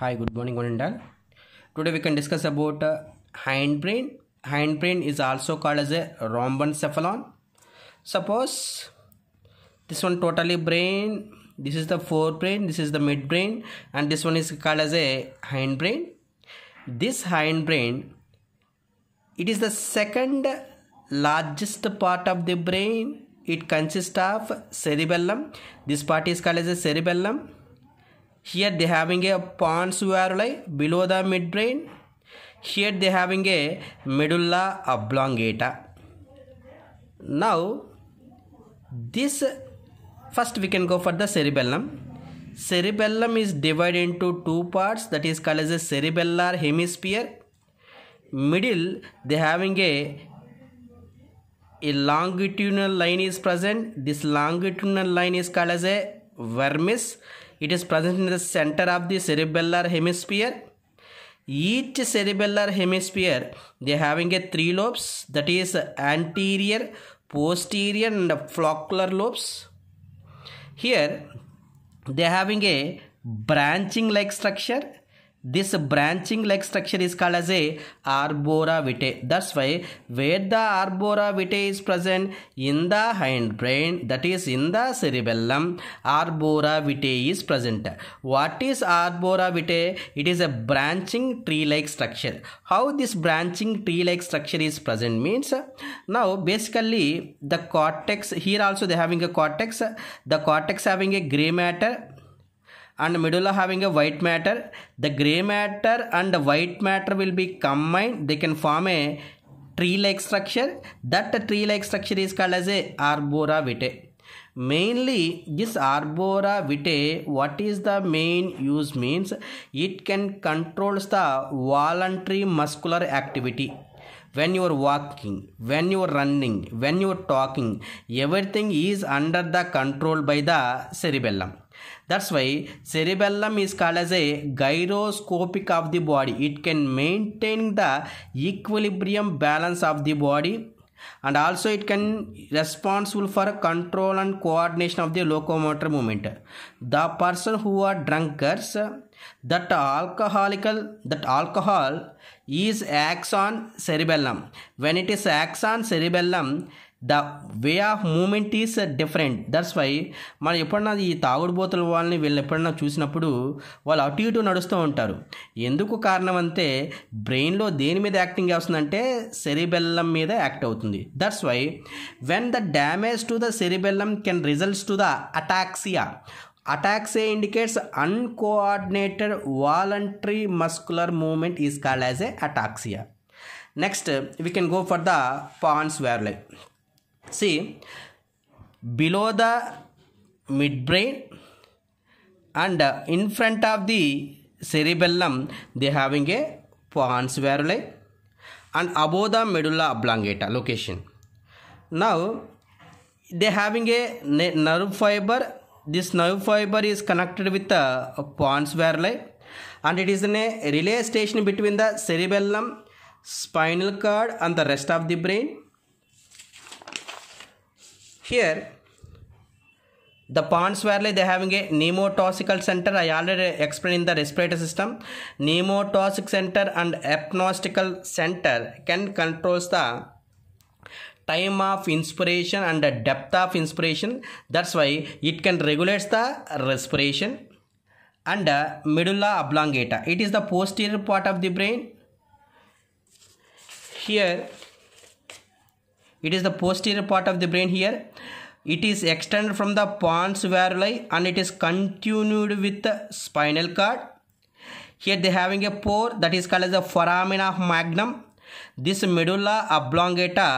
Hi, good morning, one and all. Today we can discuss about hindbrain. Hindbrain is also called as a rhombencephalon. Suppose this one totally brain, this is the forebrain, this is the midbrain, and this one is called as a hindbrain. This hindbrain, it is the second largest part of the brain. It consists of cerebellum. This part is called as a cerebellum. Here they having a pons varolei below the midbrain. Here they having a medulla oblongata. Now this first we can go for the cerebellum. Cerebellum is divided into two parts, that is called as a cerebellar hemisphere. Middle they having a longitudinal line is present. This longitudinal line is called as a vermis. It is present in the center of the cerebellar hemisphere. Each cerebellar hemisphere they having a three lobes, that is anterior, posterior and floccular lobes. Here they having a branching like structure. This branching like structure is called as a arbora vitae. That's why where the arbora vitae is present in the hindbrain, that is in the cerebellum, arbora vitae is present. What is arbora vitae? It is a branching tree like structure. How this branching tree like structure is present means, now basically the cortex, here also they having a cortex, the cortex having a gray matter and medulla having a white matter. The gray matter and the white matter will be combined. They can form a tree-like structure. That tree-like structure is called as a arbora vitae. Mainly this arbora vitae, what is the main use means, it can controls the voluntary muscular activity. When you are walking, when you are running, when you are talking, everything is under the control by the cerebellum. That's why cerebellum is called as a gyroscopic of the body. It can maintain the equilibrium balance of the body, and also it can responsible for control and coordination of the locomotor movement. The person who are drunkards, that alcohol is acts on cerebellum. When it is acts on cerebellum, the way of movement is different. That's why మనం ఎప్పుడన్నా ఈ తాగుడు బోతుల వాళ్ళని వీళ్ళని ఎప్పుడన్నా చూసినప్పుడు వాళ్ళు అటు ఇటు నడుస్తూ ఉంటారు. ఎందుకు కారణం అంటే బ్రెయిన్లో దేని మీద యాక్టింగ్ చేస్తుందంటే సెరిబెల్లం మీద యాక్ట్ అవుతుంది. That's why when the damage to the cerebellum can results to the ataxia. Ataxia indicates uncoordinated voluntary muscular movement is called as a ataxia. Next we can go for the pons varolei. See, below the midbrain and in front of the cerebellum they having a pons varolei and above the medulla oblongata location. Now they having a nerve fiber. This nerve fiber is connected with the pons varolei and it is in a relay station between the cerebellum, spinal cord and the rest of the brain. Here the pons varolei they having a pneumothoracical center. I already explained in the respiratory system. Pneumothoracic center and apnostical center can controls the time of inspiration and the depth of inspiration. That's why it can regulate the respiration. And medulla oblongata, it is the posterior part of the brain. Here it is the posterior part of the brain. Here it is extended from the pons varolei and it is continued with the spinal cord. Here they having a pore that is called as the foramina magnum. This medulla oblongata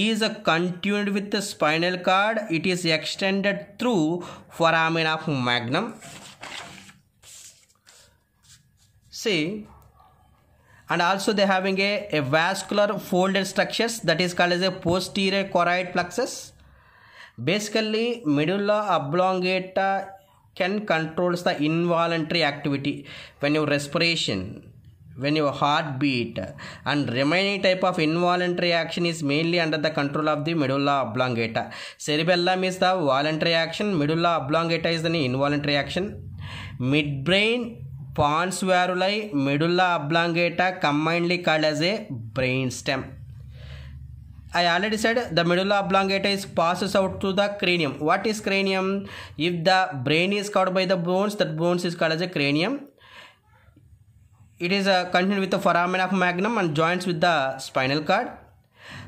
is continued with the spinal cord. It is extended through foramina magnum. See, and also they having a vascular folded structures that is called as a posterior choroid plexus. Basically medulla oblongata can controls the involuntary activity when your respiration, when your heartbeat and remaining type of involuntary action is mainly under the control of the medulla oblongata. Cerebellum is the voluntary action, medulla oblongata is the involuntary action. Midbrain pons varuli, medulla oblongata combinedly called as a brainstem. I already said the medulla oblongata is passes out to the cranium. What is cranium? If the brain is covered by the bones, that bones is called as a cranium. It is continued with the foramen of magnum and joins with the spinal cord.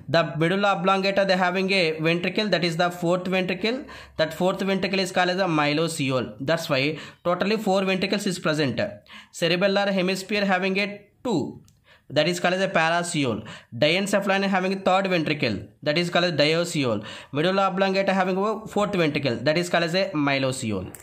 The medulla oblongata, they having a ventricle, that is the fourth ventricle. That fourth ventricle is called as a myelocele. That's why totally 4 ventricles is present. Cerebellar hemisphere having a 2, that is called as a paracele. Diencephalon having a third ventricle, that is called as diocele. Medulla oblongata having a fourth ventricle, that is called as a myelocele.